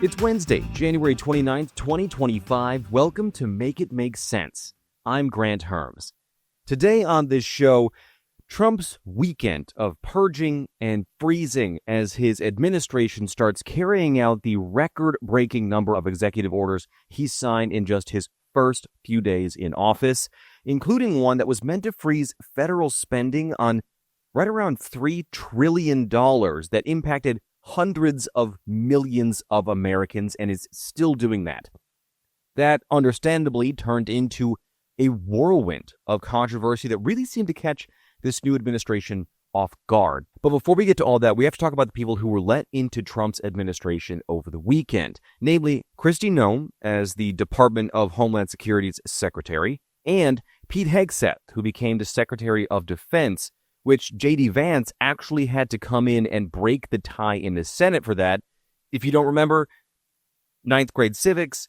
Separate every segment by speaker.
Speaker 1: It's Wednesday, January 29th, 2025. Welcome to Make It Make Sense. I'm Granthermes. Today on this show, Trump's weekend of purging and freezing as his administration starts carrying out the record-breaking number of executive orders he signed in just his first few days in office, including one that was meant to freeze federal spending on right around $3 trillion that impacted hundreds of millions of Americans and is still doing that. That understandably turned into a whirlwind of controversy that really seemed to catch this new administration off guard. But before we get to all that, we have to talk about the people who were let into Trump's administration over the weekend, namely Kristi Noem as the Department of Homeland Security's secretary, and Pete Hegseth, who became the Secretary of Defense, which J.D. Vance actually had to come in and break the tie in the Senate for that. If you don't remember, ninth grade civics,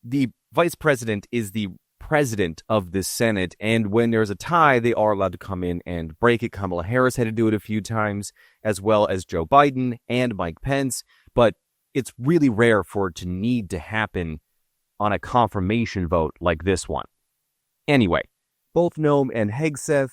Speaker 1: the vice president is the president of the Senate, and when there's a tie, they are allowed to come in and break it. Kamala Harris had to do it a few times, as well as Joe Biden and Mike Pence, but it's really rare for it to need to happen on a confirmation vote like this one. Anyway, both Noem and Hegseth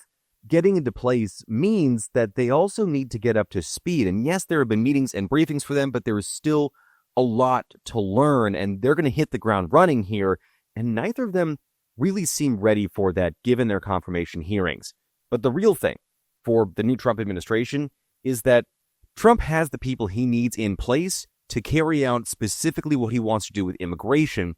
Speaker 1: getting into place means that they also need to get up to speed. And yes, there have been meetings and briefings for them, but there is still a lot to learn, and they're going to hit the ground running here, and neither of them really seem ready for that given their confirmation hearings. But the real thing for the new Trump administration is that Trump has the people he needs in place to carry out specifically what he wants to do with immigration,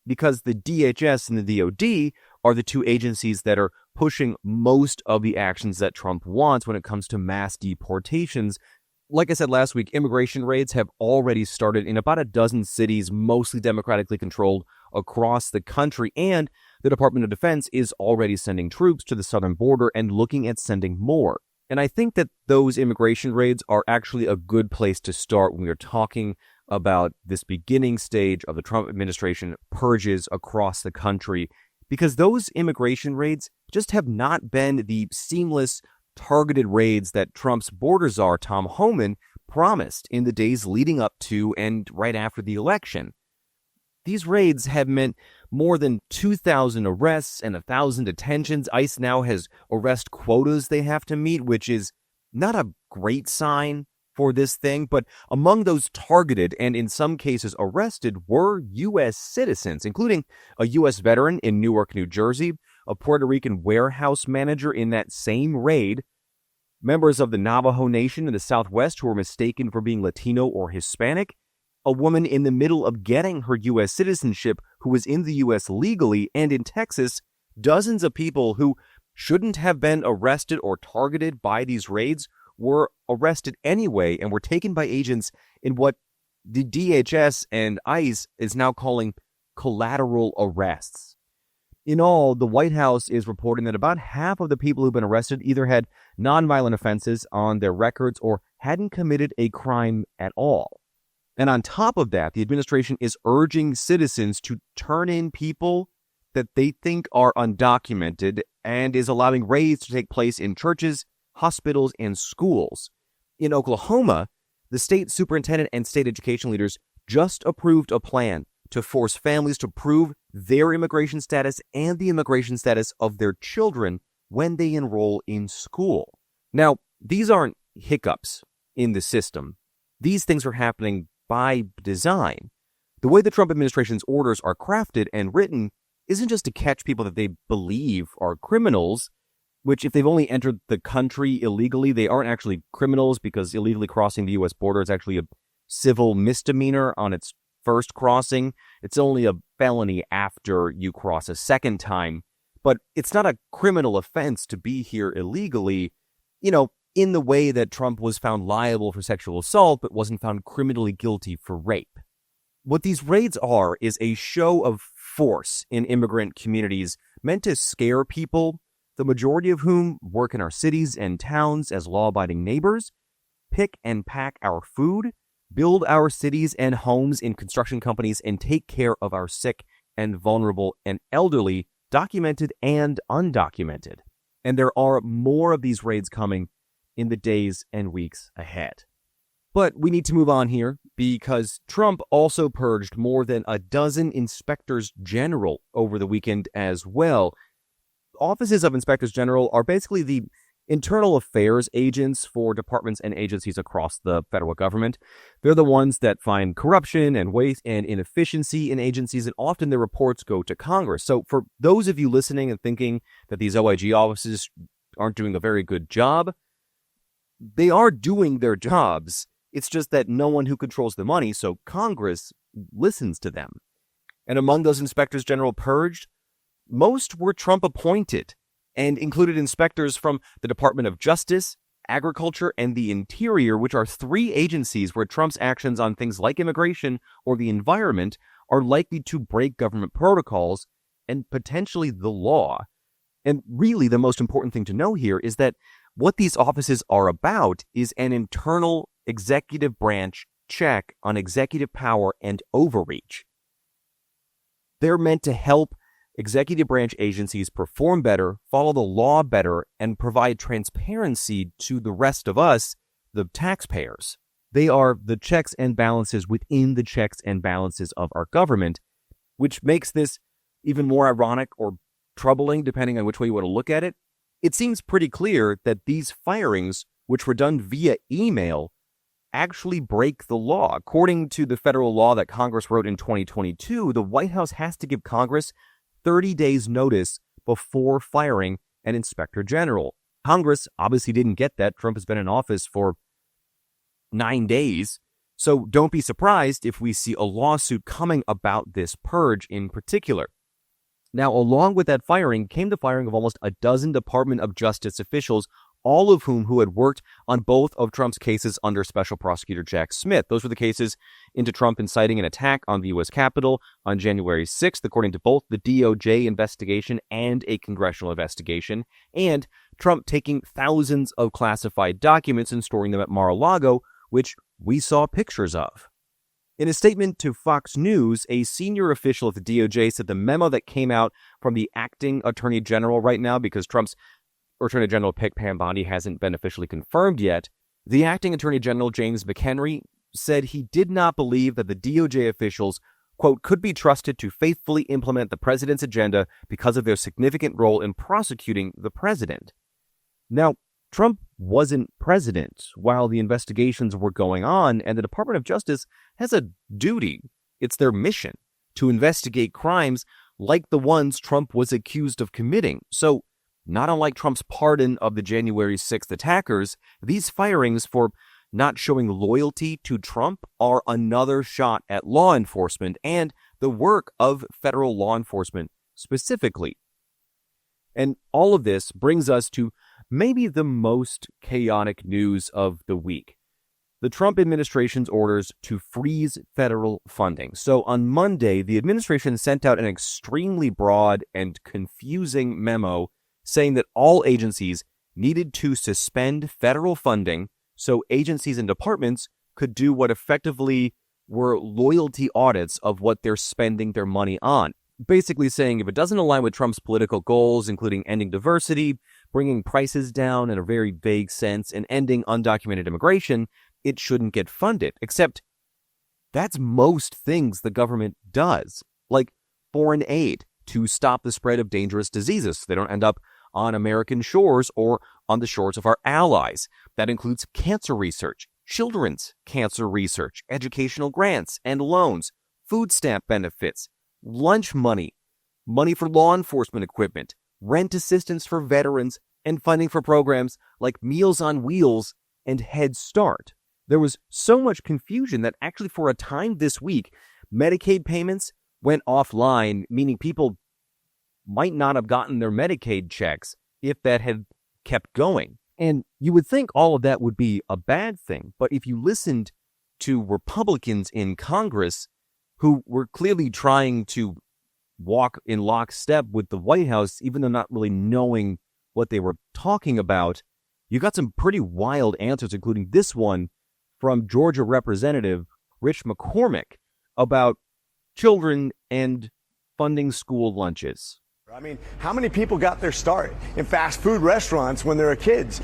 Speaker 1: because the DHS and the DOD are the two agencies that are pushing most of the actions that Trump wants when it comes to mass deportations. Like I said last week, immigration raids have already started in about a dozen cities, mostly democratically controlled across the country, and the Department of Defense is already sending troops to the southern border and looking at sending more. And I think that those immigration raids are actually a good place to start when we are talking about this beginning stage of the Trump administration purges across the country, because those immigration raids just have not been the seamless, targeted raids that Trump's border czar, Tom Homan, promised in the days leading up to and right after the election. These raids have meant more than 2,000 arrests and 1,000 detentions. ICE now has arrest quotas they have to meet, which is not a great sign for this thing, but among those targeted and in some cases arrested were U.S. citizens, including a U.S. veteran in Newark, New Jersey, a Puerto Rican warehouse manager in that same raid, members of the Navajo Nation in the Southwest who were mistaken for being Latino or Hispanic, a woman in the middle of getting her U.S. citizenship who was in the U.S. legally, and in Texas, dozens of people who shouldn't have been arrested or targeted by these raids were arrested anyway and were taken by agents in what the DHS and ICE is now calling collateral arrests. In all, the White House is reporting that about half of the people who've been arrested either had nonviolent offenses on their records or hadn't committed a crime at all. And on top of that, the administration is urging citizens to turn in people that they think are undocumented and is allowing raids to take place in churches, hospitals, and schools. In Oklahoma, the state superintendent and state education leaders just approved a plan to force families to prove their immigration status and the immigration status of their children when they enroll in school. Now, these aren't hiccups in the system. These things are happening by design. The way the Trump administration's orders are crafted and written isn't just to catch people that they believe are criminals, which if they've only entered the country illegally, they aren't actually criminals because illegally crossing the U.S. border is actually a civil misdemeanor on its first crossing. It's only a felony after you cross a second time. But it's not a criminal offense to be here illegally, in the way that Trump was found liable for sexual assault but wasn't found criminally guilty for rape. What these raids are is a show of force in immigrant communities meant to scare people, the majority of whom work in our cities and towns as law-abiding neighbors, pick and pack our food, build our cities and homes in construction companies, and take care of our sick and vulnerable and elderly, documented and undocumented. And there are more of these raids coming in the days and weeks ahead. But we need to move on here because Trump also purged more than a dozen inspectors general over the weekend as well. Offices of inspectors general are basically the internal affairs agents for departments and agencies across the federal government. They're the ones that find corruption and waste and inefficiency in agencies, and often their reports go to Congress. So for those of you listening and thinking that these OIG offices aren't doing a very good job, they are doing their jobs. It's just that no one who controls the money, so Congress, listens to them. And among those inspectors general purged, most were Trump appointed and included inspectors from the Department of Justice, Agriculture, and the Interior, which are three agencies where Trump's actions on things like immigration or the environment are likely to break government protocols and potentially the law. And really, the most important thing to know here is that what these offices are about is an internal executive branch check on executive power and overreach. They're meant to help executive branch agencies perform better, follow the law better, and provide transparency to the rest of us, the taxpayers. They are the checks and balances within the checks and balances of our government, which makes this even more ironic or troubling, depending on which way you want to look at it. It seems pretty clear that these firings, which were done via email, actually break the law. According to the federal law that Congress wrote in 2022, the White House has to give Congress 30 days notice before firing an inspector general. Congress obviously didn't get that. Trump has been in office for 9 days. So don't be surprised if we see a lawsuit coming about this purge in particular. Now, along with that firing came the firing of almost a dozen Department of Justice officials, all of whom who had worked on both of Trump's cases under Special Prosecutor Jack Smith. Those were the cases into Trump inciting an attack on the U.S. Capitol on January 6th, according to both the DOJ investigation and a congressional investigation, and Trump taking thousands of classified documents and storing them at Mar-a-Lago, which we saw pictures of. In a statement to Fox News, a senior official at the DOJ said the memo that came out from the acting attorney general right now, because Trump's Attorney General pick, Pam Bondi, hasn't been officially confirmed yet, the acting Attorney General, James McHenry, said he did not believe that the DOJ officials, quote, could be trusted to faithfully implement the president's agenda because of their significant role in prosecuting the president. Now, Trump wasn't president while the investigations were going on, and the Department of Justice has a duty. It's their mission to investigate crimes like the ones Trump was accused of committing. So, not unlike Trump's pardon of the January 6th attackers, these firings for not showing loyalty to Trump are another shot at law enforcement and the work of federal law enforcement specifically. And all of this brings us to maybe the most chaotic news of the week: the Trump administration's orders to freeze federal funding. So on Monday, the administration sent out an extremely broad and confusing memo saying that all agencies needed to suspend federal funding so agencies and departments could do what effectively were loyalty audits of what they're spending their money on. Basically saying if it doesn't align with Trump's political goals, including ending diversity, bringing prices down in a very vague sense, and ending undocumented immigration, it shouldn't get funded. Except that's most things the government does, like foreign aid to stop the spread of dangerous diseases so they don't end up on American shores or on the shores of our allies. That includes cancer research, children's cancer research, educational grants and loans, food stamp benefits, lunch money, money for law enforcement equipment, rent assistance for veterans, and funding for programs like Meals on Wheels and Head Start. There was so much confusion that actually for a time this week, Medicaid payments went offline, meaning people might not have gotten their Medicaid checks if that had kept going. And you would think all of that would be a bad thing, but if you listened to Republicans in Congress who were clearly trying to walk in lockstep with the White House, even though not really knowing what they were talking about, you got some pretty wild answers, including this one from Georgia Representative Rich McCormick about children and funding school lunches.
Speaker 2: I mean, how many people got their start in fast food restaurants when they were kids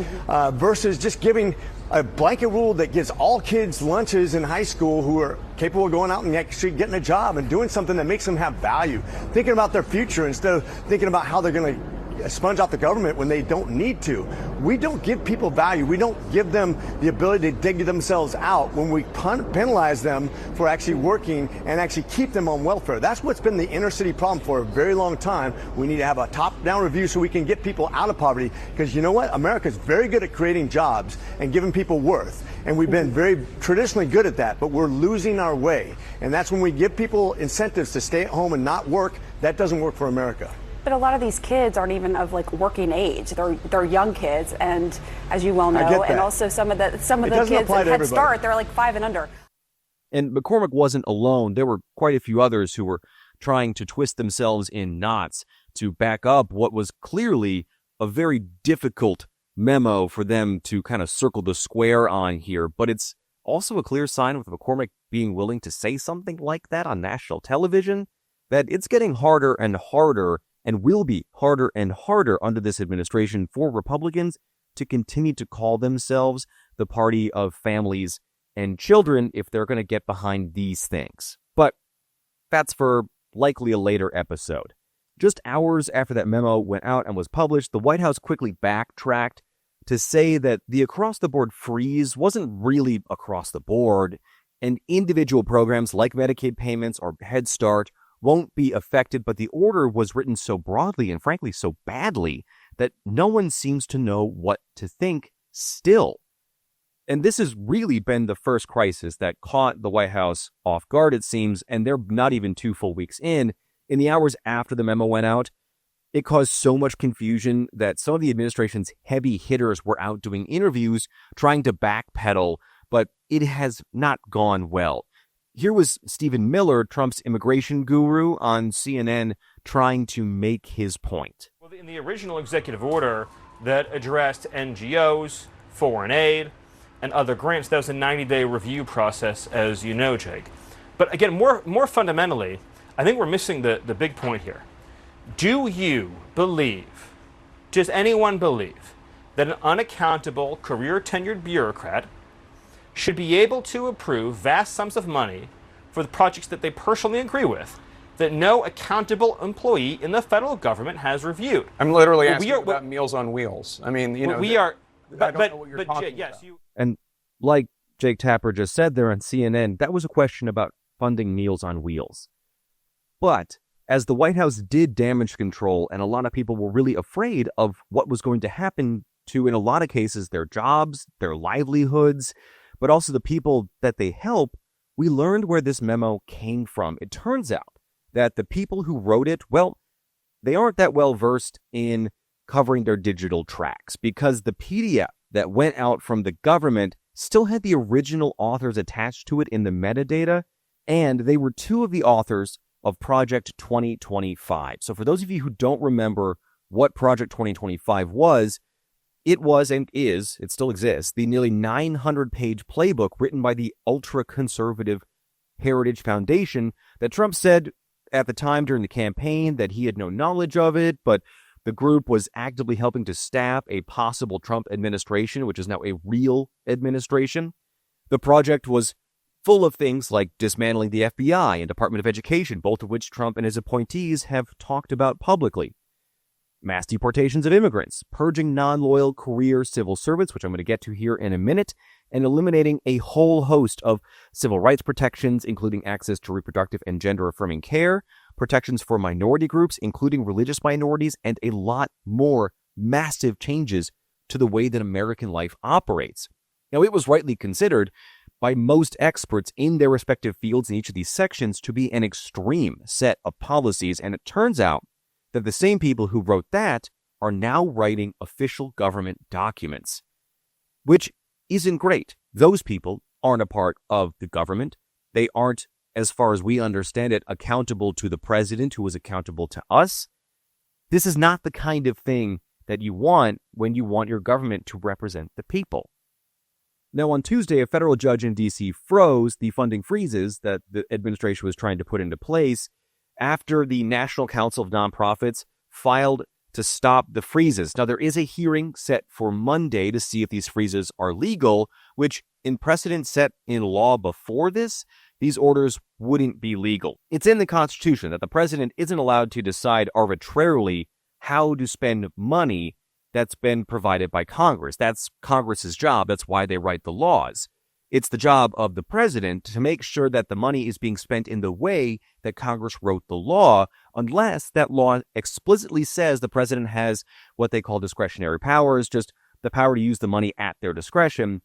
Speaker 2: versus just giving a blanket rule that gives all kids lunches in high school who are capable of going out and actually getting a job and doing something that makes them have value, thinking about their future instead of thinking about how they're going to sponge off the government when they don't need to. We don't give people value. We don't give them the ability to dig themselves out when we penalize them for actually working and actually keep them on welfare. That's what's been the inner city problem for a very long time. We need to have a top-down review so we can get people out of poverty, because you know what? America's very good at creating jobs and giving people worth. And we've been very traditionally good at that, but we're losing our way. And that's when we give people incentives to stay at home and not work. That doesn't work for America.
Speaker 3: But a lot of these kids aren't even of like working age. They're young kids, and as you well know, and also some of the kids at Head Start, they're like 5 and under.
Speaker 1: And McCormick wasn't alone. There were quite a few others who were trying to twist themselves in knots to back up what was clearly a very difficult memo for them to kind of circle the square on here. But it's also a clear sign with McCormick being willing to say something like that on national television that it's getting harder and harder, and will be harder and harder under this administration for Republicans to continue to call themselves the party of families and children if they're going to get behind these things. But that's for likely a later episode. Just hours after that memo went out and was published, the White House quickly backtracked to say that the across-the-board freeze wasn't really across the board, and individual programs like Medicaid payments or Head Start won't be affected, but the order was written so broadly and frankly so badly that no one seems to know what to think still. And this has really been the first crisis that caught the White House off guard, it seems, and they're not even 2 full weeks in. In the hours after the memo went out, it caused so much confusion that some of the administration's heavy hitters were out doing interviews trying to backpedal, but it has not gone well. Here was Stephen Miller, Trump's immigration guru, on CNN trying to make his point.
Speaker 4: Well, in the original executive order that addressed NGOs, foreign aid, and other grants, that was a 90-day review process, as you know, Jake. But again, more fundamentally, I think we're missing the big point here. Do you believe, does anyone believe, that an unaccountable, career-tenured bureaucrat should be able to approve vast sums of money for the projects that they personally agree with that no accountable employee in the federal government has reviewed?
Speaker 5: I'm literally asking about Meals on Wheels. I mean, you know,
Speaker 4: I
Speaker 5: don't know what you're talking about.
Speaker 1: And like Jake Tapper just said there on CNN, that was a question about funding Meals on Wheels. But as the White House did damage control, and a lot of people were really afraid of what was going to happen to, in a lot of cases, their jobs, their livelihoods, but also the people that they help, we learned where this memo came from. It turns out that the people who wrote it, well, they aren't that well versed in covering their digital tracks, because the PDF that went out from the government still had the original authors attached to it in the metadata, and they were 2 of the authors of Project 2025. So for those of you who don't remember what Project 2025 was, it was and is, it still exists, the nearly 900-page playbook written by the ultra-conservative Heritage Foundation that Trump said at the time during the campaign that he had no knowledge of it, but the group was actively helping to staff a possible Trump administration, which is now a real administration. The project was full of things like dismantling the FBI and Department of Education, both of which Trump and his appointees have talked about publicly. Mass deportations of immigrants, purging non-loyal career civil servants, which I'm going to get to here in a minute, and eliminating a whole host of civil rights protections, including access to reproductive and gender-affirming care, protections for minority groups, including religious minorities, and a lot more massive changes to the way that American life operates. Now, it was rightly considered by most experts in their respective fields in each of these sections to be an extreme set of policies, and it turns out that the same people who wrote that are now writing official government documents, which isn't great. Those people aren't a part of the government. They aren't, as far as we understand it, accountable to the president, who is accountable to us. This is not the kind of thing that you want when you want your government to represent the people. Now, on Tuesday, a federal judge in D.C. froze the funding freezes that the administration was trying to put into place after the National Council of Nonprofits filed to stop the freezes. Now, there is a hearing set for Monday to see if these freezes are legal, which in precedent set in law before this, these orders wouldn't be legal. It's in the Constitution that the president isn't allowed to decide arbitrarily how to spend money that's been provided by Congress. That's Congress's job. That's why they write the laws. It's the job of the president to make sure that the money is being spent in the way that Congress wrote the law, unless that law explicitly says the president has what they call discretionary powers, just the power to use the money at their discretion.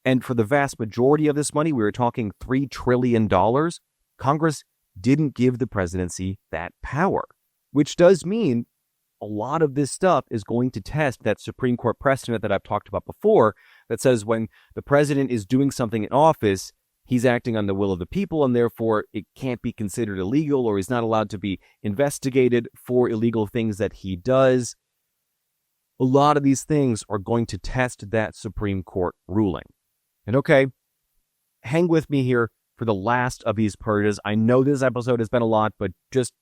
Speaker 1: And for the vast majority of this money, we were talking $3 trillion, Congress didn't give the presidency that power, which does mean a lot of this stuff is going to test that Supreme Court precedent that I've talked about before that says when the president is doing something in office, he's acting on the will of the people, and therefore it can't be considered illegal, or he's not allowed to be investigated for illegal things that he does. A lot of these things are going to test that Supreme Court ruling. And okay, hang with me here for the last of these purges. I know this episode has been a lot, but just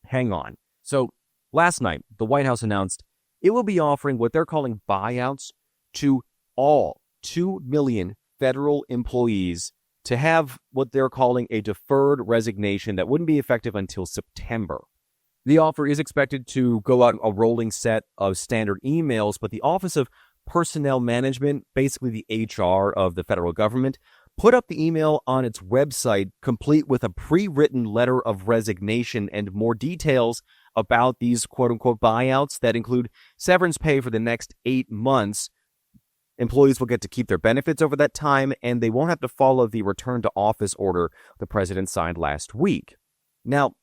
Speaker 1: hang on. So, last night, the White House announced it will be offering what they're calling buyouts to all 2 million federal employees to have what they're calling a deferred resignation that wouldn't be effective until September. The offer is expected to go out a rolling set of standard emails, but the Office of Personnel Management, basically the HR of the federal government, put up the email on its website complete with a pre-written letter of resignation and more details about these quote-unquote buyouts that include severance pay for the next 8 months. Employees will get to keep their benefits over that time, and they won't have to follow the return to office order the president signed last week. Now,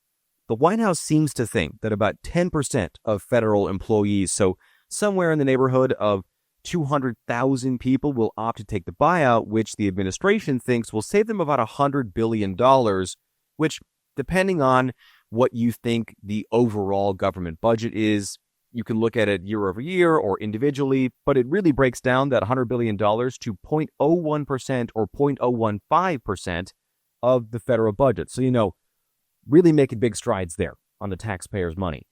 Speaker 1: the White House seems to think that about 10% of federal employees, so somewhere in the neighborhood of 200,000 people, will opt to take the buyout, which the administration thinks will save them about $100 billion, which, depending on what you think the overall government budget is, you can look at it year over year or individually, but it really breaks down that $100 billion to 0.01% or 0.015% of the federal budget. So, really making big strides there on the taxpayers' money.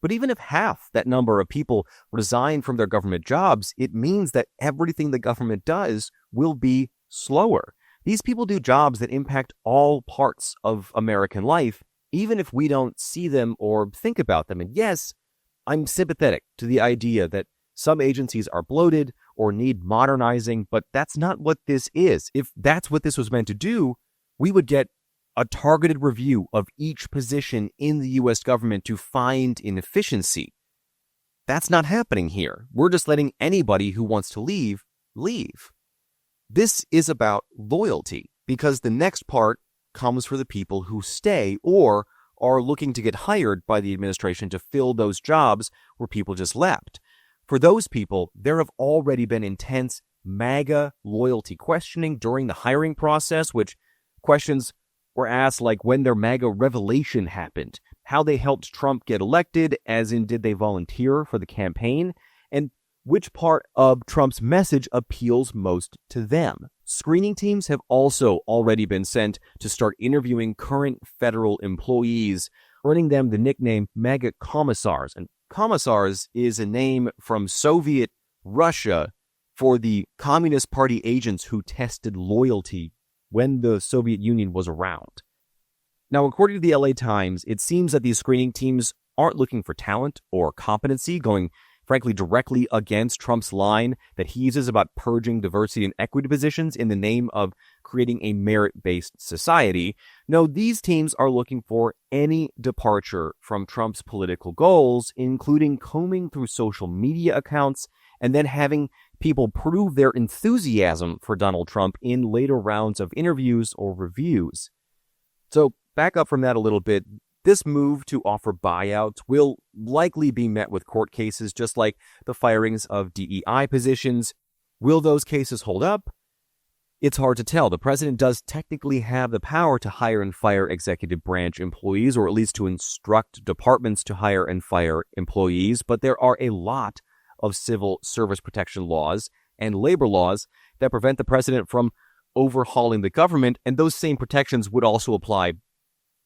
Speaker 1: But even if half that number of people resign from their government jobs, it means that everything the government does will be slower. These people do jobs that impact all parts of American life, even if we don't see them or think about them. And yes, I'm sympathetic to the idea that some agencies are bloated or need modernizing, but that's not what this is. If that's what this was meant to do, we would get a targeted review of each position in the U.S. government to find inefficiency. That's not happening here. We're just letting anybody who wants to leave. This is about loyalty, because the next part comes for the people who stay or are looking to get hired by the administration to fill those jobs where people just left. For those people, there have already been intense MAGA loyalty questioning during the hiring process, which questions were asked like when their MAGA revelation happened, how they helped Trump get elected, as in did they volunteer for the campaign, and which part of Trump's message appeals most to them. Screening teams have also already been sent to start interviewing current federal employees, earning them the nickname MAGA commissars. And commissars is a name from Soviet Russia for the Communist Party agents who tested loyalty when the Soviet Union was around. Now, according to the LA Times, it seems that these screening teams aren't looking for talent or competency, going frankly directly against Trump's line that he uses about purging diversity and equity positions in the name of creating a merit-based society. No, these teams are looking for any departure from Trump's political goals, including combing through social media accounts and then having people prove their enthusiasm for Donald Trump in later rounds of interviews or reviews. So, back up from that a little bit. This move to offer buyouts will likely be met with court cases, just like the firings of DEI positions. Will those cases hold up? It's hard to tell. The president does technically have the power to hire and fire executive branch employees, or at least to instruct departments to hire and fire employees, but there are a lot of civil service protection laws and labor laws that prevent the president from overhauling the government, and those same protections would also apply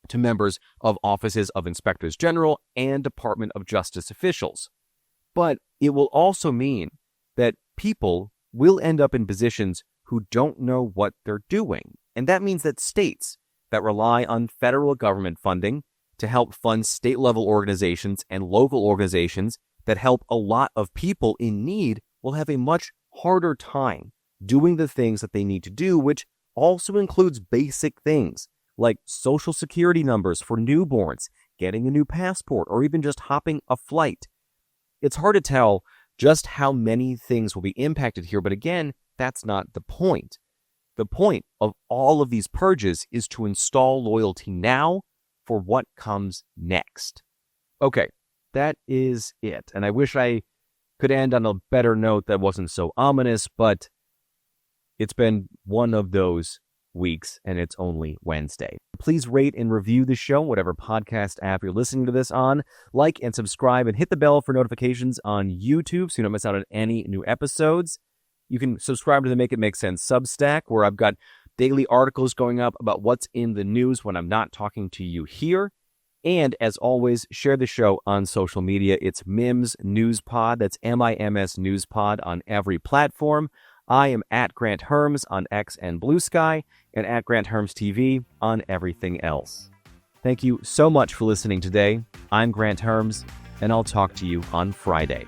Speaker 1: to members of offices of inspectors general and Department of Justice officials. But it will also mean that people will end up in positions who don't know what they're doing. And that means that states that rely on federal government funding to help fund state-level organizations and local organizations that help a lot of people in need will have a much harder time doing the things that they need to do, which also includes basic things like social security numbers for newborns, getting a new passport, or even just hopping a flight. It's hard to tell just how many things will be impacted here, but again, that's not the point. The point of all of these purges is to install loyalty now for what comes next. Okay, that is it. And I wish I could end on a better note that wasn't so ominous, but it's been one of those weeks, and it's only Wednesday. Please rate and review the show, whatever podcast app you're listening to this on. Like and subscribe and hit the bell for notifications on YouTube so you don't miss out on any new episodes. You can subscribe to the Make It Make Sense Substack, where I've got daily articles going up about what's in the news when I'm not talking to you here. And as always, share the show on social media. It's Mims News Pod. That's MIMS News Pod on every platform. I am at Granthermes on X and Bluesky, and at Granthermes TV on everything else. Thank you so much for listening today. I'm Granthermes, and I'll talk to you on Friday.